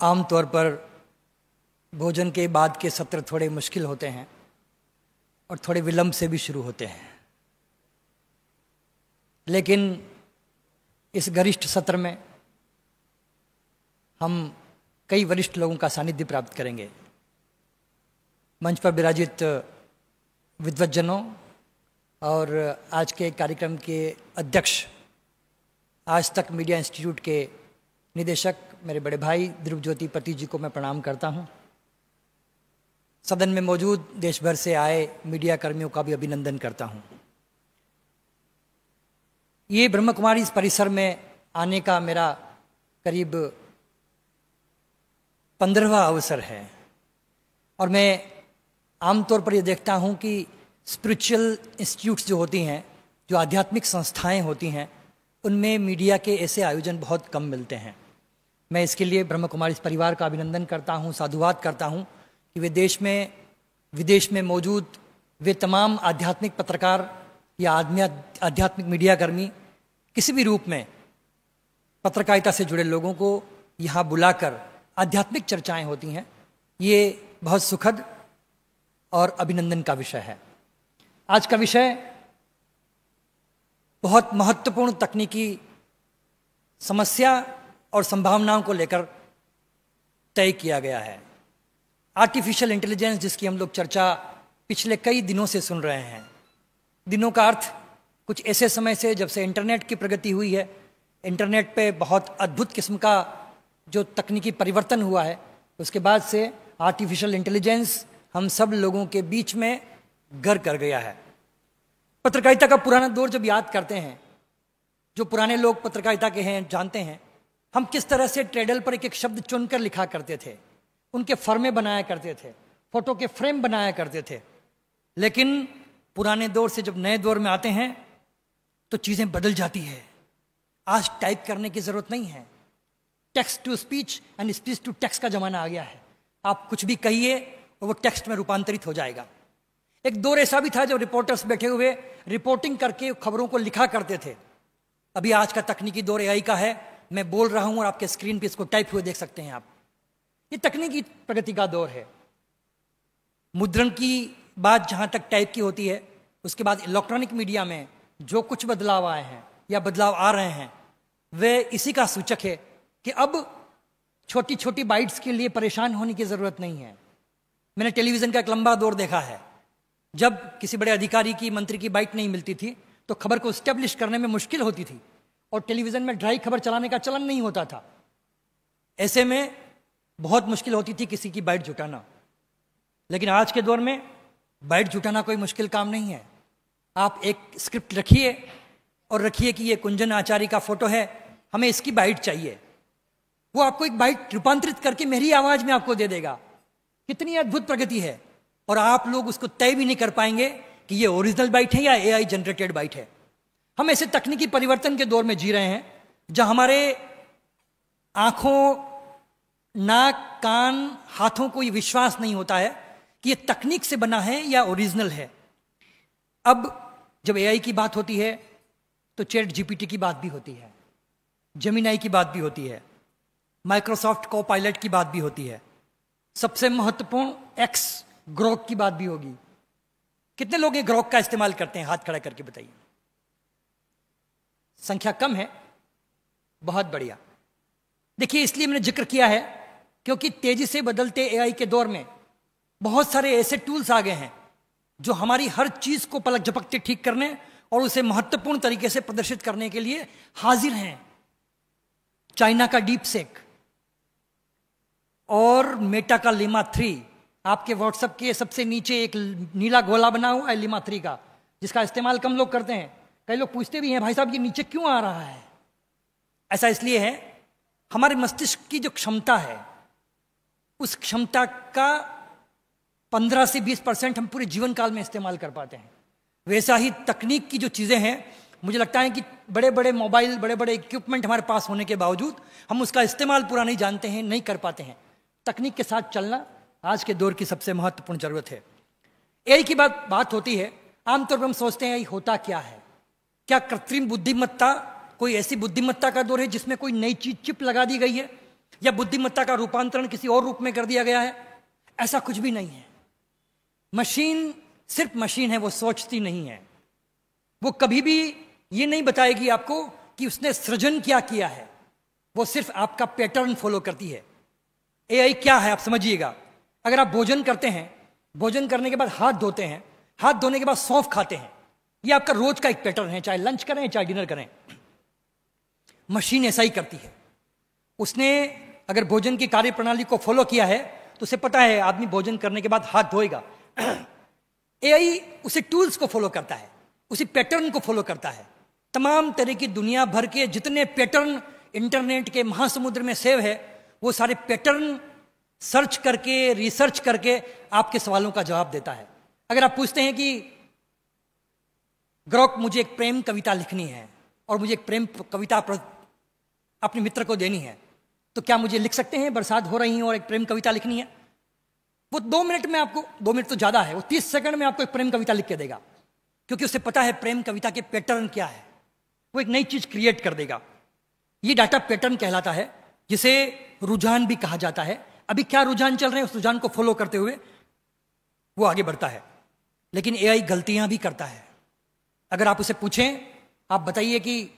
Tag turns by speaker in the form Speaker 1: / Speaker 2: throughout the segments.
Speaker 1: आम तौर पर भोजन के बाद के सत्र थोड़े मुश्किल होते हैं और थोड़े विलंब से भी शुरू होते हैं, लेकिन इस गरिष्ठ सत्र में हम कई वरिष्ठ लोगों का सानिध्य प्राप्त करेंगे। मंच पर विराजित विद्वज्जनों और आज के कार्यक्रम के अध्यक्ष, आज तक मीडिया इंस्टीट्यूट के निदेशक मेरे बड़े भाई ध्रुवज्योति पति जी को मैं प्रणाम करता हूं। सदन में मौजूद देश भर से आए मीडिया कर्मियों का भी अभिनंदन करता हूं। ये ब्रह्म कुमारी इस परिसर में आने का मेरा करीब 15वां अवसर है और मैं आमतौर पर ये देखता हूं कि स्पिरिचुअल इंस्टीट्यूट्स जो होती हैं, जो आध्यात्मिक संस्थाएं होती हैं, उनमें मीडिया के ऐसे आयोजन बहुत कम मिलते हैं। मैं इसके लिए ब्रह्म कुमारी इस परिवार का अभिनंदन करता हूं, साधुवाद करता हूं कि वे देश में विदेश में मौजूद वे तमाम आध्यात्मिक पत्रकार या आध्यात्मिक मीडिया कर्मी किसी भी रूप में पत्रकारिता से जुड़े लोगों को यहाँ बुलाकर आध्यात्मिक चर्चाएं होती हैं। ये बहुत सुखद और अभिनंदन का विषय है। आज का विषय बहुत महत्वपूर्ण तकनीकी समस्या और संभावनाओं को लेकर तय किया गया है। आर्टिफिशियल इंटेलिजेंस, जिसकी हम लोग चर्चा पिछले कई दिनों से सुन रहे हैं। दिनों का अर्थ कुछ ऐसे समय से जब से इंटरनेट की प्रगति हुई है, इंटरनेट पे बहुत अद्भुत किस्म का जो तकनीकी परिवर्तन हुआ है, उसके बाद से आर्टिफिशियल इंटेलिजेंस हम सब लोगों के बीच में घर कर गया है। पत्रकारिता का पुराना दौर जब याद करते हैं, जो पुराने लोग पत्रकारिता के हैं जानते हैं, हम किस तरह से ट्रेडल पर एक एक शब्द चुनकर लिखा करते थे, उनके फर्मे बनाया करते थे, फोटो के फ्रेम बनाया करते थे। लेकिन पुराने दौर से जब नए दौर में आते हैं तो चीजें बदल जाती है। आज टाइप करने की जरूरत नहीं है, text to speech and speech to text का जमाना आ गया है। आप कुछ भी कहिए और वो टेक्स्ट में रूपांतरित हो जाएगा। एक दौर ऐसा भी था जब रिपोर्टर्स बैठे हुए रिपोर्टिंग करके खबरों को लिखा करते थे। अभी आज का तकनीकी दौर एआई का है। मैं बोल रहा हूं और आपके स्क्रीन पे इसको टाइप हुए देख सकते हैं आप। ये तकनीकी प्रगति का दौर है। मुद्रण की बात जहां तक टाइप की होती है, उसके बाद इलेक्ट्रॉनिक मीडिया में जो कुछ बदलाव आए हैं या बदलाव आ रहे हैं, वे इसी का सूचक है कि अब छोटी छोटी बाइट्स के लिए परेशान होने की जरूरत नहीं है। मैंने टेलीविजन का एक लंबा दौर देखा है। जब किसी बड़े अधिकारी की, मंत्री की बाइट नहीं मिलती थी तो खबर को स्टैब्लिश करने में मुश्किल होती थी और टेलीविजन में ड्राई खबर चलाने का चलन नहीं होता था। ऐसे में बहुत मुश्किल होती थी किसी की बाइट जुटाना। लेकिन आज के दौर में बाइट जुटाना कोई मुश्किल काम नहीं है। आप एक स्क्रिप्ट रखिए और रखिए कि ये कुंजन आचार्य का फोटो है, हमें इसकी बाइट चाहिए। वो आपको एक बाइट रूपांतरित करके मेरी आवाज में आपको दे देगा। कितनी अद्भुत प्रगति है। और आप लोग उसको तय भी नहीं कर पाएंगे कि ये ओरिजिनल बाइट है या एआई जनरेटेड बाइट है। हम ऐसे तकनीकी परिवर्तन के दौर में जी रहे हैं जहां हमारे आंखों, नाक, कान, हाथों को ये विश्वास नहीं होता है कि ये तकनीक से बना है या ओरिजिनल है। अब जब एआई की बात होती है तो चैट जीपीटी की बात भी होती है, जेमिनाई की बात भी होती है, माइक्रोसॉफ्ट कोपायलट की बात भी होती है। सबसे महत्वपूर्ण एक्स ग्रोक की बात भी होगी। कितने लोग ये ग्रोक का इस्तेमाल करते हैं? हाथ खड़ा करके बताइए। संख्या कम है। बहुत बढ़िया। देखिए, इसलिए मैंने जिक्र किया है क्योंकि तेजी से बदलते एआई के दौर में बहुत सारे ऐसे टूल्स आ गए हैं जो हमारी हर चीज को पलक झपकते ठीक करने और उसे महत्वपूर्ण तरीके से प्रदर्शित करने के लिए हाजिर हैं। चाइना का डीप सेक और मेटा का लिमा 3, आपके व्हाट्सएप के सबसे नीचे एक नीला गोला बना हुआ है लिमा 3 का, जिसका इस्तेमाल कम लोग करते हैं। कई लोग पूछते भी हैं, भाई साहब ये नीचे क्यों आ रहा है? ऐसा इसलिए है, हमारे मस्तिष्क की जो क्षमता है, उस क्षमता का 15 से 20% हम पूरे जीवन काल में इस्तेमाल कर पाते हैं। वैसा ही तकनीक की जो चीजें हैं, मुझे लगता है कि बड़े बड़े मोबाइल, बड़े बड़े इक्विपमेंट हमारे पास होने के बावजूद हम उसका इस्तेमाल पूरा नहीं जानते हैं, नहीं कर पाते हैं। तकनीक के साथ चलना आज के दौर की सबसे महत्वपूर्ण जरूरत है। एआई की बात होती है, आमतौर पर हम सोचते हैं होता क्या है? क्या कृत्रिम बुद्धिमत्ता कोई ऐसी बुद्धिमत्ता का दौर है जिसमें कोई नई चीज चिप लगा दी गई है, या बुद्धिमत्ता का रूपांतरण किसी और रूप में कर दिया गया है, ऐसा कुछ भी नहीं है। मशीन सिर्फ मशीन है, वो सोचती नहीं है। वो कभी भी ये नहीं बताएगी आपको कि उसने सृजन क्या किया है, वो सिर्फ आपका पैटर्न फॉलो करती है। एआई क्या है आप समझिएगा। अगर आप भोजन करते हैं, भोजन करने के बाद हाथ धोते हैं, हाथ धोने के बाद सौंफ खाते हैं, ये आपका रोज का एक पैटर्न है, चाहे लंच करें चाहे डिनर करें। मशीन ऐसा ही करती है। उसने अगर भोजन की कार्य प्रणाली को फॉलो किया है तो उसे पता है आदमी भोजन करने के बाद हाथ धोएगा। एआई उसे टूल्स को फॉलो करता है, उसी पैटर्न को फॉलो करता है। तमाम तरह की दुनिया भर के जितने पैटर्न इंटरनेट के महासमुद्र में सेव है, वो सारे पैटर्न सर्च करके, रिसर्च करके आपके सवालों का जवाब देता है। अगर आप पूछते हैं कि ग्रोक मुझे एक प्रेम कविता लिखनी है और मुझे एक प्रेम कविता अपने मित्र को देनी है, तो क्या मुझे लिख सकते हैं? बरसात हो रही है और एक प्रेम कविता लिखनी है। वो 2 मिनट में आपको, 2 मिनट तो ज्यादा है, वो 30 सेकंड में आपको एक प्रेम कविता लिख के देगा, क्योंकि उसे पता है प्रेम कविता के पैटर्न क्या है। वो एक नई चीज क्रिएट कर देगा। ये डाटा पैटर्न कहलाता है, जिसे रुझान भी कहा जाता है। अभी क्या रुझान चल रहे हैं, उस रुझान को फॉलो करते हुए वो आगे बढ़ता है। लेकिन एआई गलतियां भी करता है। अगर आप उसे पूछें, आप बताइए कि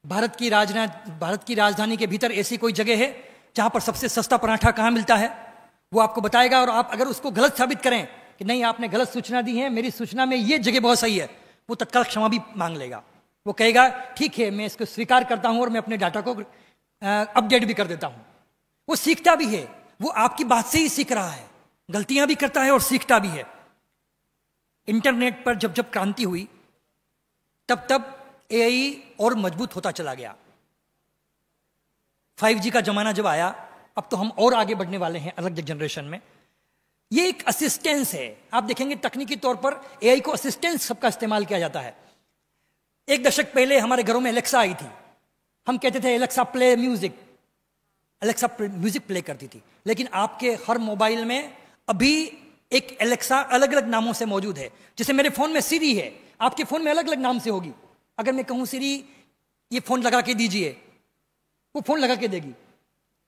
Speaker 1: भारत की राजधानी के भीतर ऐसी कोई जगह है जहां पर सबसे सस्ता पराठा कहां मिलता है, वो आपको बताएगा। और आप अगर उसको गलत साबित करें कि नहीं आपने गलत सूचना दी है, मेरी सूचना में ये जगह बहुत सही है, वो तत्काल क्षमा भी मांग लेगा। वो कहेगा ठीक है, मैं इसको स्वीकार करता हूं और मैं अपने डाटा को अपडेट भी कर देता हूं। वो सीखता भी है, वो आपकी बात से ही सीख रहा है, गलतियां भी करता है और सीखता भी है। इंटरनेट पर जब जब क्रांति हुई, तब तब एआई और मजबूत होता चला गया। 5G का जमाना जब आया, अब तो हम और आगे बढ़ने वाले हैं अलग जनरेशन में। ये एक असिस्टेंस है। आप देखेंगे तकनीकी तौर पर एआई को असिस्टेंस सबका इस्तेमाल किया जाता है। 1 दशक पहले हमारे घरों में एलेक्सा आई थी। हम कहते थे Alexa play music, Alexa music play करती थी। लेकिन आपके हर मोबाइल में अभी एक एलेक्सा अलग अलग नामों से मौजूद है। जैसे मेरे फोन में सीरी है, आपके फोन में अलग अलग नाम से होगी। अगर मैं कहूं सीरी ये फोन लगा के दीजिए, वो फोन लगा के देगी।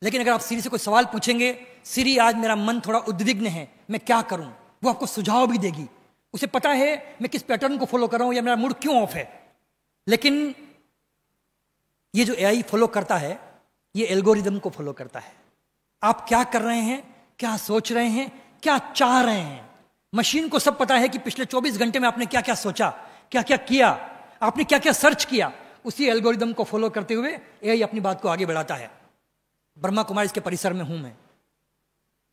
Speaker 1: लेकिन अगर आप सीरी से कोई सवाल पूछेंगे, सीरी आज मेरा मन थोड़ा उद्विग्न है, मैं क्या करूं, वो आपको सुझाव भी देगी। उसे पता है मैं किस पैटर्न को फॉलो कर रहा हूं या मेरा मूड क्यों ऑफ है। लेकिन ये जो एआई फॉलो करता है, ये एल्गोरिदम को फॉलो करता है। आप क्या कर रहे हैं, क्या सोच रहे हैं, क्या चाह रहे हैं। मशीन को सब पता है कि पिछले 24 घंटे में आपने क्या क्या सोचा, क्या क्या किया, आपने क्या क्या सर्च किया। उसी एल्गोरिदम को फॉलो करते हुए एआई अपनी बात को आगे बढ़ाता है। ब्रह्मा कुमारी के परिसर में हूं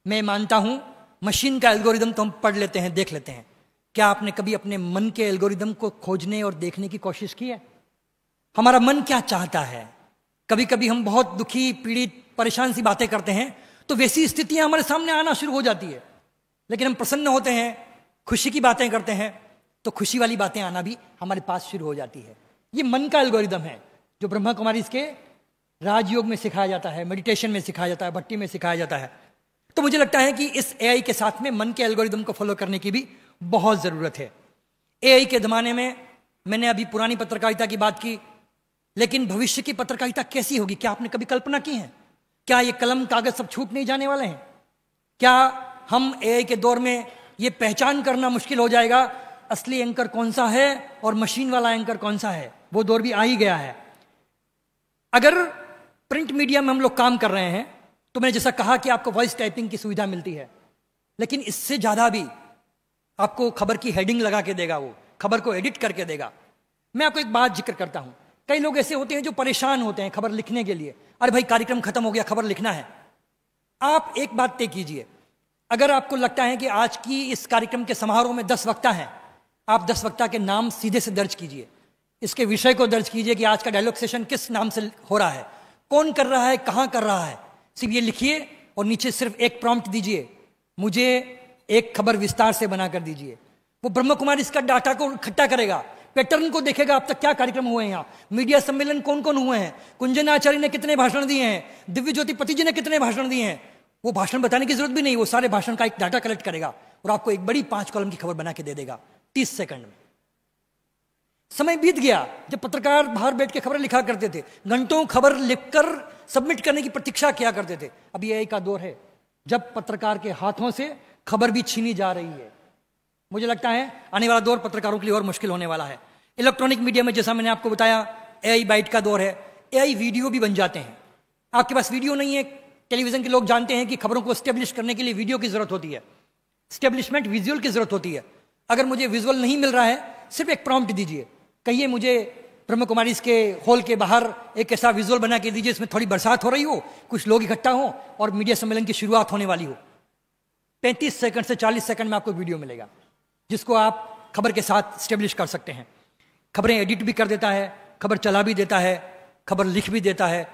Speaker 1: मैं मानता हूं मशीन का एल्गोरिदम तो हम पढ़ लेते हैं, देख लेते हैं। क्या आपने कभी अपने मन के एल्गोरिदम को खोजने और देखने की कोशिश की है? हमारा मन क्या चाहता है। कभी कभी हम बहुत दुखी, पीड़ित, परेशान सी बातें करते हैं तो वैसी स्थितियां हमारे सामने आना शुरू हो जाती है। लेकिन हम प्रसन्न होते हैं, खुशी की बातें करते हैं, तो खुशी वाली बातें आना भी हमारे पास शुरू हो जाती है। ये मन का एल्गोरिदम है जो ब्रह्मा कुमारी इसके राजयोग में सिखाया जाता है, मेडिटेशन में सिखाया जाता है, भट्टी में सिखाया जाता है। तो मुझे लगता है कि इस एआई के साथ में मन के एल्गोरिदम को फॉलो करने की भी बहुत जरूरत है। एआई के जमाने में मैंने अभी पुरानी पत्रकारिता की बात की, लेकिन भविष्य की पत्रकारिता कैसी होगी, क्या आपने कभी कल्पना की है? क्या ये कलम कागज सब छूट नहीं जाने वाले हैं? क्या हम एआई के दौर में ये पहचान करना मुश्किल हो जाएगा असली एंकर कौन सा है और मशीन वाला एंकर कौन सा है? वो दौर भी आ ही गया है। अगर प्रिंट मीडिया में हम लोग काम कर रहे हैं तो मैंने जैसा कहा कि आपको वॉइस टाइपिंग की सुविधा मिलती है, लेकिन इससे ज्यादा भी आपको खबर की हेडिंग लगा के देगा, वो खबर को एडिट करके देगा। मैं आपको एक बात जिक्र करता हूं। कई लोग ऐसे होते हैं जो परेशान होते हैं खबर लिखने के लिए। अरे भाई कार्यक्रम खत्म हो गया, खबर लिखना है। आप एक बात तय कीजिए, अगर आपको लगता है कि आज की इस कार्यक्रम के समारोह में 10 वक्ता हैं, आप 10 वक्ता के नाम सीधे से दर्ज कीजिए। इसके विषय को दर्ज कीजिए कि आज का डायलॉग सेशन किस नाम से हो रहा है, कौन कर रहा है, कहां कर रहा है। सिर्फ ये लिखिए और नीचे सिर्फ एक प्रॉम्प्ट दीजिए, मुझे एक खबर विस्तार से बनाकर दीजिए। वो ब्रह्म कुमारी इसका डाटा को इकट्ठा करेगा, पैटर्न को देखेगा अब तक क्या कार्यक्रम हुए हैं, यहाँ मीडिया सम्मेलन कौन कौन हुए हैं, कुंजन आचार्य ने कितने भाषण दिए हैं, दिव्य ज्योति पति जी ने कितने भाषण दिए हैं। वो भाषण बताने की जरूरत भी नहीं, वो सारे भाषण का एक डाटा कलेक्ट करेगा और आपको एक बड़ी 5 कॉलम की खबर बना के दे देगा 30 सेकंड में। समय बीत गया जब पत्रकार बाहर बैठ के खबरें लिखा करते थे, घंटों खबर लिखकर सबमिट करने की प्रतीक्षा किया करते थे। अब एआई का दौर है जब पत्रकार के हाथों से खबर भी छीनी जा रही है। मुझे लगता है आने वाला दौर पत्रकारों के लिए और मुश्किल होने वाला है। इलेक्ट्रॉनिक मीडिया में जैसा मैंने आपको बताया एआई बाइट का दौर है, एआई वीडियो भी बन जाते हैं। आपके पास वीडियो नहीं है, टेलीविजन के लोग जानते हैं कि खबरों को स्टेब्लिश करने के लिए वीडियो की जरूरत होती है, स्टेब्लिशमेंट विजुअल की जरूरत होती है। अगर मुझे विजुअल नहीं मिल रहा है, सिर्फ एक प्रॉम्प्ट दीजिए, कहिए मुझे ब्रह्म कुमारी के हॉल के बाहर एक ऐसा विजुअल बना के दीजिए इसमें थोड़ी बरसात हो रही हो, कुछ लोग इकट्ठा हो और मीडिया सम्मेलन की शुरुआत होने वाली हो। 35 सेकंड से 40 सेकंड में आपको वीडियो मिलेगा जिसको आप खबर के साथ स्टेब्लिश कर सकते हैं। खबरें एडिट भी कर देता है, खबर चला भी देता है, खबर लिख भी देता है।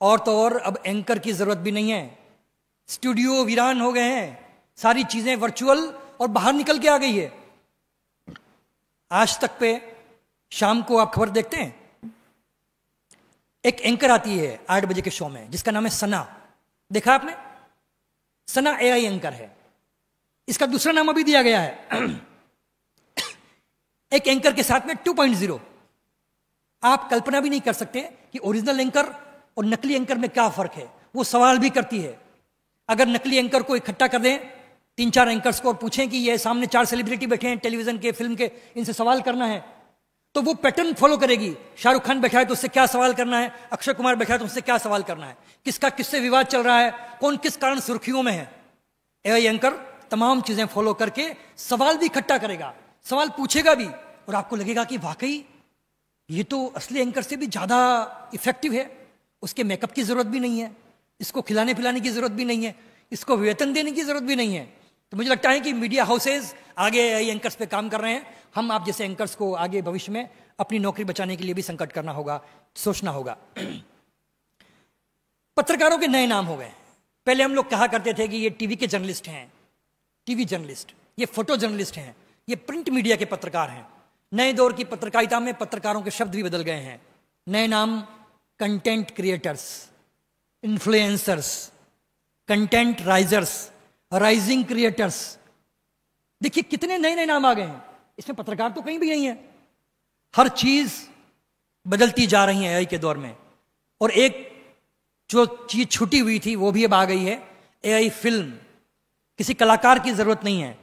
Speaker 1: और तो और अब एंकर की जरूरत भी नहीं है, स्टूडियो वीरान हो गए हैं, सारी चीजें वर्चुअल और बाहर निकल के आ गई है। आज तक पे शाम को आप खबर देखते हैं, एक एंकर आती है 8 बजे के शो में जिसका नाम है सना, देखा आपने? सना एआई एंकर है। इसका दूसरा नाम अभी दिया गया है एक एंकर के साथ में 2.0। आप कल्पना भी नहीं कर सकते कि ओरिजिनल एंकर और नकली एंकर में क्या फर्क है। वो सवाल भी करती है। अगर नकली एंकर को इकट्ठा कर दें 3-4 एंकर्स को और पूछें कि ये सामने 4 सेलिब्रिटी बैठे हैं टेलीविजन के, फिल्म के, इनसे सवाल करना है, तो वो पैटर्न फॉलो करेगी। शाहरुख खान बैठा है तो उससे क्या सवाल करना है, अक्षय कुमार बैठा है तो उससे क्या सवाल करना है, किसका किससे विवाद चल रहा है, कौन किस कारण सुर्खियों में है। एआई एंकर तमाम चीजें फॉलो करके सवाल भी इकट्ठा करेगा, सवाल पूछेगा भी, और आपको लगेगा कि वाकई ये तो असली एंकर से भी ज्यादा इफेक्टिव है। उसके मेकअप की जरूरत भी नहीं है, इसको खिलाने पिलाने की जरूरत भी नहीं है, इसको वेतन देने की जरूरत भी नहीं है। तो मुझे लगता है कि मीडिया हाउसेज आगे एंकर्स पे काम कर रहे हैं। हम आप जैसे एंकर्स को आगे भविष्य में अपनी नौकरी बचाने के लिए भी संकट करना होगा, सोचना होगा। पत्रकारों के नए नाम हो गए। पहले हम लोग कहा करते थे कि ये टीवी के जर्नलिस्ट हैं, टीवी जर्नलिस्ट, ये फोटो जर्नलिस्ट हैं, ये प्रिंट मीडिया के पत्रकार हैं। नए दौर की पत्रकारिता में पत्रकारों के शब्द भी बदल गए हैं। नए नाम content creators, influencers, content risers, rising creators. देखिए कितने नए नए नाम आ गए हैं। इसमें पत्रकार तो कहीं भी नहीं है। हर चीज बदलती जा रही है एआई के दौर में। और एक जो चीज छूटी हुई थी वो भी अब आ गई है, एआई फिल्म। किसी कलाकार की जरूरत नहीं है,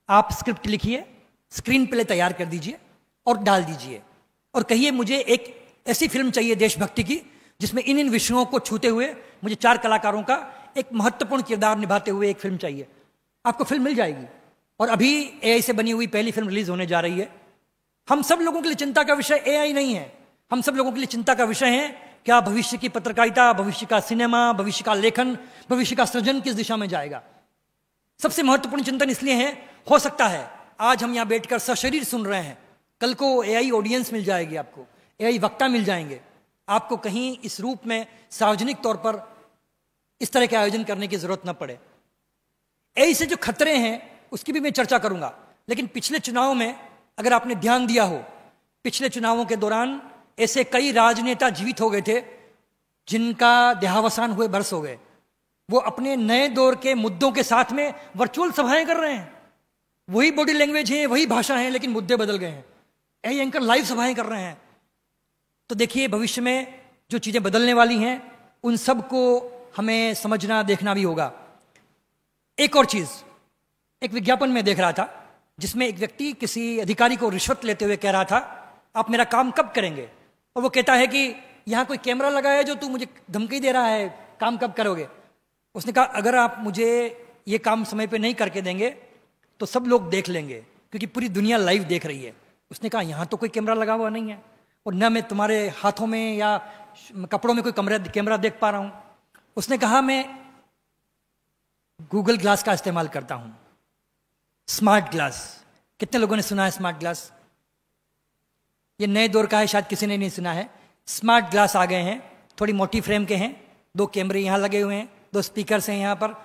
Speaker 1: आप स्क्रिप्ट लिखिए, स्क्रीन प्ले तैयार कर दीजिए और डाल दीजिए और कहिए मुझे एक ऐसी फिल्म चाहिए देशभक्ति की जिसमें इन विषयों को छूते हुए मुझे 4 कलाकारों का एक महत्वपूर्ण किरदार निभाते हुए एक फिल्म चाहिए। आपको फिल्म मिल जाएगी। और अभी एआई से बनी हुई पहली फिल्म रिलीज होने जा रही है। हम सब लोगों के लिए चिंता का विषय एआई नहीं है, हम सब लोगों के लिए चिंता का विषय है क्या भविष्य की पत्रकारिता, भविष्य का सिनेमा, भविष्य का लेखन, भविष्य का सृजन किस दिशा में जाएगा। सबसे महत्वपूर्ण चिंतन इसलिए है, हो सकता है आज हम यहां बैठकर सशरीर सुन रहे हैं, कल को एआई ऑडियंस मिल जाएगी, आपको एआई वक्ता मिल जाएंगे, आपको कहीं इस रूप में सार्वजनिक तौर पर इस तरह के आयोजन करने की जरूरत न पड़े। एआई से जो खतरे हैं उसकी भी मैं चर्चा करूंगा। लेकिन पिछले चुनाव में अगर आपने ध्यान दिया हो, पिछले चुनावों के दौरान ऐसे कई राजनेता जीवित हो गए थे जिनका देहावसान हुए बरस हो गए। वो अपने नए दौर के मुद्दों के साथ में वर्चुअल सभाएं कर रहे हैं, वही बॉडी लैंग्वेज है, वही भाषा है, लेकिन मुद्दे बदल गए हैं। एआई एंकर लाइव सभाएं कर रहे हैं। तो देखिए भविष्य में जो चीजें बदलने वाली हैं उन सब को हमें समझना देखना भी होगा। एक और चीज, एक विज्ञापन में देख रहा था जिसमें एक व्यक्ति किसी अधिकारी को रिश्वत लेते हुए कह रहा था आप मेरा काम कब करेंगे, और वो कहता है कि यहां कोई कैमरा लगा है जो तू मुझे धमकी दे रहा है, काम कब करोगे। उसने कहा अगर आप मुझे ये काम समय पे नहीं करके देंगे तो सब लोग देख लेंगे क्योंकि पूरी दुनिया लाइव देख रही है। उसने कहा यहां तो कोई कैमरा लगा हुआ नहीं है और न मैं तुम्हारे हाथों में या कपड़ों में कोई कैमरा देख पा रहा हूं। उसने कहा मैं गूगल ग्लास का इस्तेमाल करता हूं, स्मार्ट ग्लास। कितने लोगों ने सुना है स्मार्ट ग्लास? ये नए दौर का है, शायद किसी ने नहीं सुना है। स्मार्ट ग्लास आ गए हैं, थोड़ी मोटी फ्रेम के हैं, 2 कैमरे यहां लगे हुए हैं, 2 स्पीकर्स हैं यहां पर।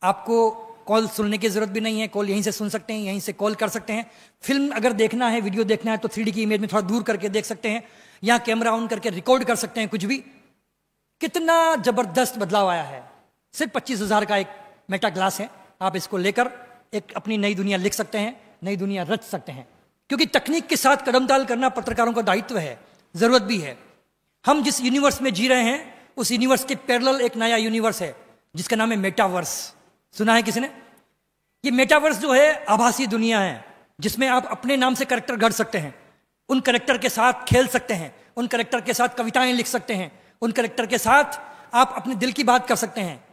Speaker 1: आपको कॉल सुनने की जरूरत भी नहीं है, कॉल यहीं से सुन सकते हैं, यहीं से कॉल कर सकते हैं। फिल्म अगर देखना है, वीडियो देखना है तो 3D की इमेज में थोड़ा दूर करके देख सकते हैं। यहां कैमरा ऑन करके रिकॉर्ड कर सकते हैं कुछ भी। कितना जबरदस्त बदलाव आया है। सिर्फ 25,000 का एक मेटा ग्लास है, आप इसको लेकर एक अपनी नई दुनिया लिख सकते हैं, नई दुनिया रच सकते हैं। क्योंकि तकनीक के साथ कदमताल करना पत्रकारों का दायित्व है, जरूरत भी है। हम जिस यूनिवर्स में जी रहे हैं उस यूनिवर्स के पैरेलल एक नया यूनिवर्स है जिसका नाम है मेटावर्स। सुना है किसी ने? ये मेटावर्स जो है आभासी दुनिया है जिसमें आप अपने नाम से कैरेक्टर गढ़ सकते हैं, उन कैरेक्टर के साथ खेल सकते हैं, उन कैरेक्टर के साथ कविताएं लिख सकते हैं, उन कैरेक्टर के साथ आप अपने दिल की बात कर सकते हैं।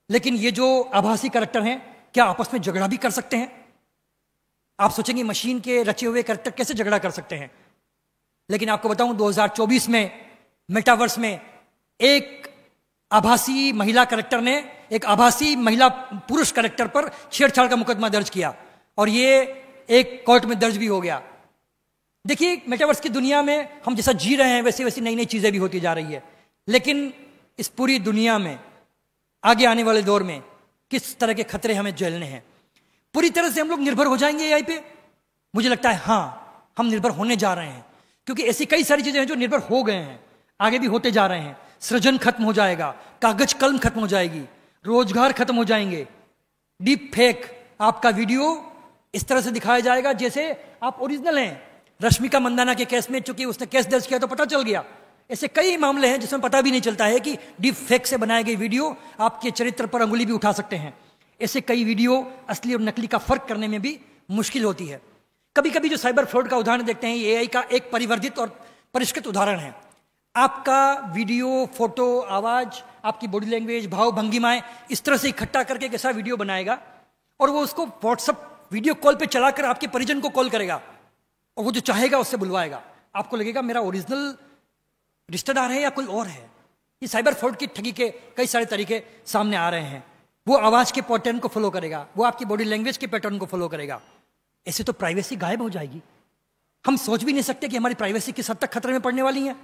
Speaker 1: लेकिन ये जो आभासी कैरेक्टर हैं क्या आपस में झगड़ा भी कर सकते हैं? आप सोचेंगे मशीन के रचे हुए कैरेक्टर कैसे झगड़ा कर सकते हैं? लेकिन आपको बताऊं 2024 में मेटावर्स में एक आभासी महिला कैरेक्टर ने एक आभासी महिला पुरुष कैरेक्टर पर छेड़छाड़ का मुकदमा दर्ज किया और ये एक कोर्ट में दर्ज भी हो गया। देखिए, मेटावर्स की दुनिया में हम जैसा जी रहे हैं वैसी वैसी नई नई चीजें भी होती जा रही है, लेकिन इस पूरी दुनिया में आगे आने वाले दौर में किस तरह के खतरे हमें झेलने हैं? पूरी तरह से हम लोग निर्भर हो जाएंगे एआई पे? मुझे लगता है हाँ, हम निर्भर होने जा रहे हैं, क्योंकि ऐसी कई सारी चीजें हैं जो निर्भर हो गए हैं, आगे भी होते जा रहे हैं। सृजन खत्म हो जाएगा, कागज कलम खत्म हो जाएगी, रोजगार खत्म हो जाएंगे। डीप फेक, आपका वीडियो इस तरह से दिखाया जाएगा जैसे आप ओरिजिनल हैं। रश्मिका मंदाना के केस में चूंकि उसने केस दर्ज किया तो पता चल गया। ऐसे कई मामले हैं जिसमें पता भी नहीं चलता है कि डीप फेक से बनाई गई वीडियो आपके चरित्र पर अंगुली भी उठा सकते हैं। ऐसे कई वीडियो असली और नकली का फर्क करने में भी मुश्किल होती है। कभी कभी जो साइबर फ्रॉड का उदाहरण देखते हैं, ये एआई का एक परिवर्धित और परिष्कृत उदाहरण है। आपका वीडियो, फोटो, आवाज, आपकी बॉडी लैंग्वेज, भाव भंगिमाएं इस तरह से इकट्ठा करके एक ऐसा वीडियो बनाएगा और वो उसको व्हाट्सएप वीडियो कॉल पे चलाकर आपके परिजन को कॉल करेगा और वो जो चाहेगा उससे बुलवाएगा। आपको लगेगा मेरा ओरिजिनल रिश्तेदार है या कोई और है। ये साइबर फ्रॉड की ठगी के कई सारे तरीके सामने आ रहे हैं। वो आवाज के पैटर्न को फॉलो करेगा, वो आपकी बॉडी लैंग्वेज के पैटर्न को फॉलो करेगा। ऐसे तो प्राइवेसी गायब हो जाएगी। हम सोच भी नहीं सकते कि हमारी प्राइवेसी किस हद तक खतरे में पड़ने वाली है।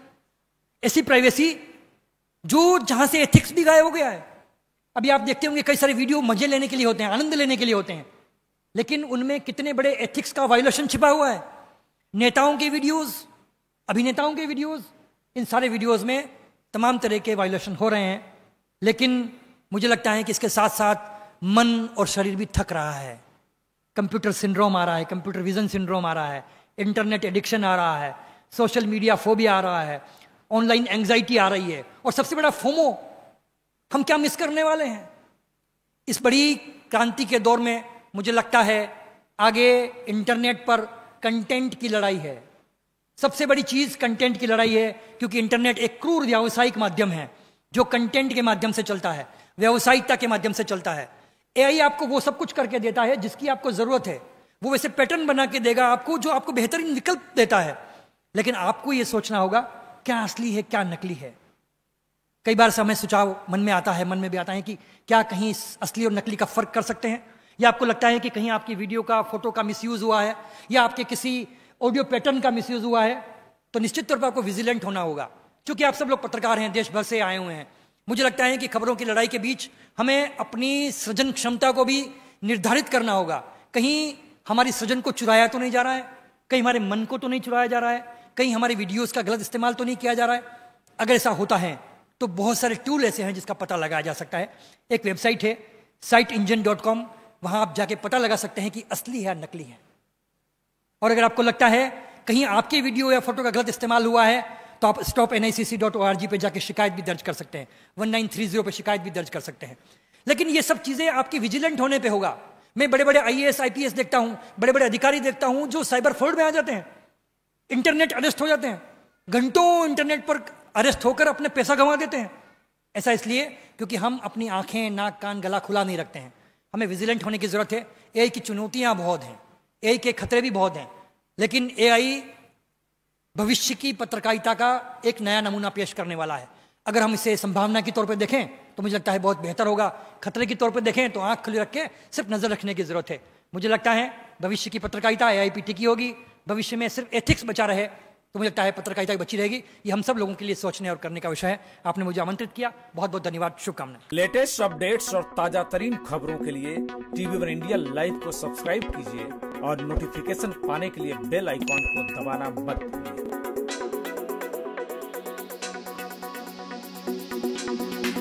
Speaker 1: ऐसी प्राइवेसी जो जहां से एथिक्स भी गायब हो गया है। अभी आप देखते होंगे कई सारे वीडियो मजे लेने के लिए होते हैं, आनंद लेने के लिए होते हैं, लेकिन उनमें कितने बड़े एथिक्स का वायोलेशन छिपा हुआ है। नेताओं के वीडियोस, अभिनेताओं के वीडियोस, इन सारे वीडियोस में तमाम तरह के वायोलेशन हो रहे हैं। लेकिन मुझे लगता है कि इसके साथ साथ मन और शरीर भी थक रहा है। कंप्यूटर सिंड्रोम आ रहा है, कंप्यूटर विजन सिंड्रोम आ रहा है, इंटरनेट एडिक्शन आ रहा है, सोशल मीडिया फोबिया आ रहा है, ऑनलाइन एंग्जाइटी आ रही है, और सबसे बड़ा फोमो, हम क्या मिस करने वाले हैं। इस बड़ी क्रांति के दौर में मुझे लगता है आगे इंटरनेट पर कंटेंट की लड़ाई है। सबसे बड़ी चीज कंटेंट की लड़ाई है, क्योंकि इंटरनेट एक क्रूर व्यावसायिक माध्यम है जो कंटेंट के माध्यम से चलता है, व्यावसायिकता के माध्यम से चलता है। एआई आपको वो सब कुछ करके देता है जिसकी आपको जरूरत है, वो वैसे पैटर्न बना के देगा आपको जो आपको बेहतरीन विकल्प देता है। लेकिन आपको ये सोचना होगा क्या असली है क्या नकली है। कई बार समय सुझाव मन में आता है, मन में भी आता है कि क्या कहीं असली और नकली का फर्क कर सकते हैं, या आपको लगता है कि कहीं आपकी वीडियो का, फोटो का मिसयूज हुआ है, या आपके किसी ऑडियो पैटर्न का मिसयूज हुआ है, तो निश्चित तौर पर आपको विजिलेंट होना होगा। क्योंकि आप सब लोग पत्रकार हैं, देश भर से आए हुए हैं। मुझे लगता है कि खबरों की लड़ाई के बीच हमें अपनी सृजन क्षमता को भी निर्धारित करना होगा। कहीं हमारी सृजन को चुराया तो नहीं जा रहा है, कहीं हमारे मन को तो नहीं चुराया जा रहा है, कहीं हमारे वीडियोस का गलत इस्तेमाल तो नहीं किया जा रहा है। अगर ऐसा होता है तो बहुत सारे टूल ऐसे हैं जिसका पता लगाया जा सकता है। एक वेबसाइट है siteengine.com, वहां आप जाके पता लगा सकते हैं कि असली है या नकली है। और अगर आपको लगता है कहीं आपके वीडियो या फोटो का गलत इस्तेमाल हुआ है तो आप stopnicc.org पे जाके शिकायत भी दर्ज कर सकते हैं, 1930 पे शिकायत भी दर्ज कर सकते हैं। लेकिन ये सब चीजें आपकी विजिलेंट होने पे होगा। मैं बड़े बड़े IAS IPS देखता हूं, बड़े बड़े अधिकारी देखता हूं जो साइबर फ्रॉड में आ जाते हैं, इंटरनेट अरेस्ट हो जाते हैं, घंटों इंटरनेट पर अरेस्ट होकर अपने पैसा गंवा देते हैं। ऐसा इसलिए क्योंकि हम अपनी आंखें, नाक, कान, गला खुला नहीं रखते हैं। हमें विजिलेंट होने की जरूरत है। एआई की चुनौतियां बहुत हैं, एआई के खतरे भी बहुत हैं, लेकिन एआई भविष्य की पत्रकारिता का एक नया नमूना पेश करने वाला है। अगर हम इसे संभावना के तौर पर देखें तो मुझे लगता है बहुत बेहतर होगा। खतरे के तौर पर देखें तो आंख खुली रख के सिर्फ नजर रखने की जरूरत है। मुझे लगता है भविष्य की पत्रकारिता एआई पे टिकी होगी। भविष्य में सिर्फ एथिक्स बचा रहे तो मुझे लगता है पत्रकारिता बची रहेगी। ये हम सब लोगों के लिए सोचने और करने का विषय है। आपने मुझे आमंत्रित किया, बहुत बहुत धन्यवाद, शुभकामनाएं।
Speaker 2: लेटेस्ट अपडेट्स और ताजा तरीन खबरों के लिए TV1 इंडिया लाइव को सब्सक्राइब कीजिए और नोटिफिकेशन पाने के लिए बेल आइकॉन को दबाना मत भूलिए।